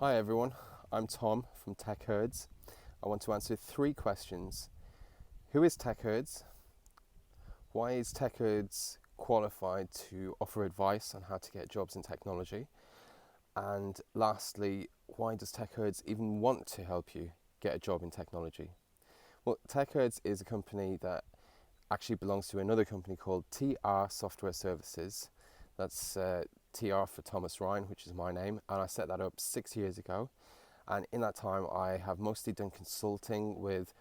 Hi everyone, I'm Tom from Techerds. I want to answer 3 questions. Who is Techerds? Why is Techerds qualified to offer advice on how to get jobs in technology? And lastly, why does Techerds even want to help you get a job in technology? Well, Techerds is a company that actually belongs to another company called TR Software Services. That's TR for Thomas Ryan, which is my name, and I set that up 6 years ago. And in that time, I have mostly done consulting with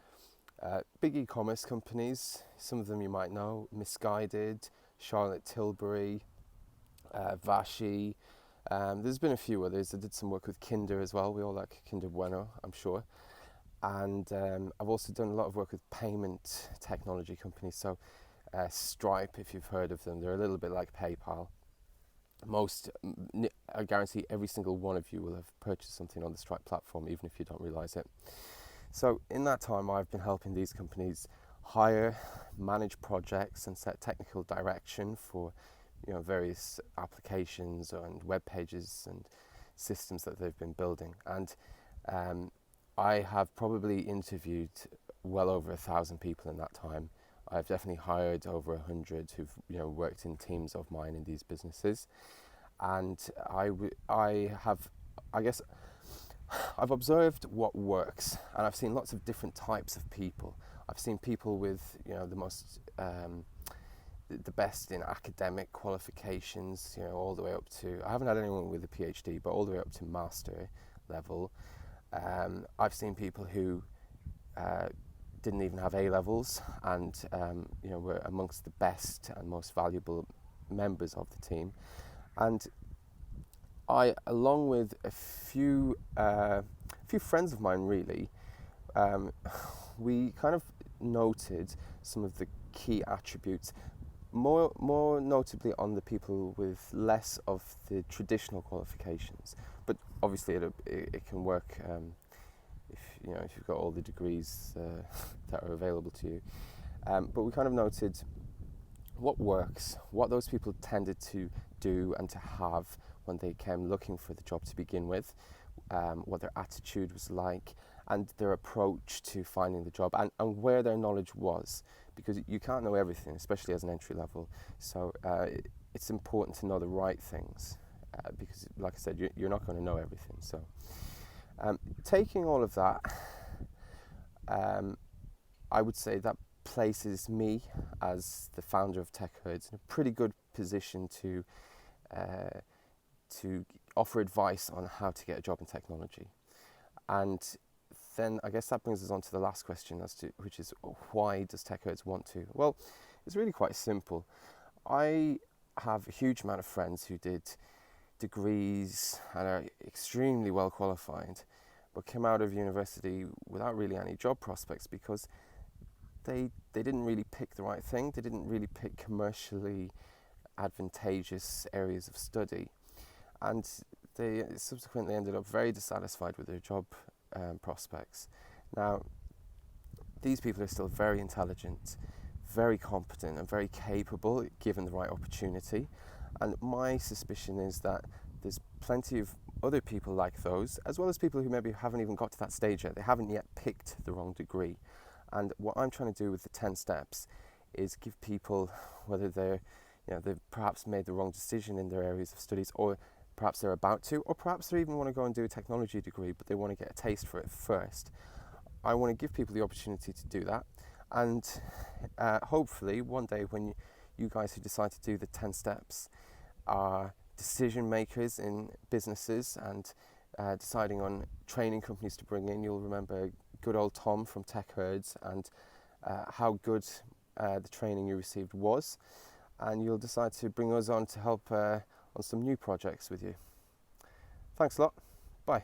big e-commerce companies. Some of them you might know: Misguided, Charlotte Tilbury, Vashi. There's been a few others. I did some work with Kinder as well. We all like Kinder Bueno, I'm sure. And I've also done a lot of work with payment technology companies. So Stripe, if you've heard of them, they're a little bit like PayPal. I guarantee every single one of you will have purchased something on the Stripe platform, even if you don't realize it. So in that time, I've been helping these companies hire, manage projects, and set technical direction for various applications and web pages and systems that they've been building. And I have probably interviewed well over 1,000 people in that time. I've definitely hired over 100 who've worked in teams of mine in these businesses, and I guess I've observed what works, and I've seen lots of different types of people. I've seen people with the most the best in academic qualifications, all the way up to, I haven't had anyone with a PhD, but all the way up to master level. I've seen people who didn't even have A-levels and were amongst the best and most valuable members of the team. And I, along with a few friends of mine, really, we kind of noted some of the key attributes, more notably on the people with less of the traditional qualifications. But obviously, it can work if you've got all the degrees that are available to you. But we kind of noted what works, what those people tended to do and to have when they came looking for the job to begin with, what their attitude was like, and their approach to finding the job, and where their knowledge was, because you can't know everything, especially as an entry level. So it's important to know the right things, because, like I said, you're not going to know everything. So taking all of that, I would say that places me as the founder of Techerds in a pretty good position to offer advice on how to get a job in technology. And then I guess that brings us on to the last question, which is, why does Techerds want to? Well, it's really quite simple. I have a huge amount of friends who did degrees and are extremely well qualified, but came out of university without really any job prospects because they didn't really pick the right thing. They didn't really pick commercially advantageous areas of study, and they subsequently ended up very dissatisfied with their job prospects. Now, these people are still very intelligent, very competent, and very capable given the right opportunity. And my suspicion is that there's plenty of other people like those, as well as people who maybe haven't even got to that stage yet. They haven't yet picked the wrong degree. And what I'm trying to do with the 10 steps is give people, whether they've perhaps made the wrong decision in their areas of studies, or perhaps they're about to, or perhaps they even want to go and do a technology degree, but they want to get a taste for it first. I want to give people the opportunity to do that. And hopefully one day when you guys who decide to do the 10 steps are decision makers in businesses and deciding on training companies to bring in, you'll remember good old Tom from Techerds and how good the training you received was, and you'll decide to bring us on to help on some new projects with you. Thanks a lot. Bye.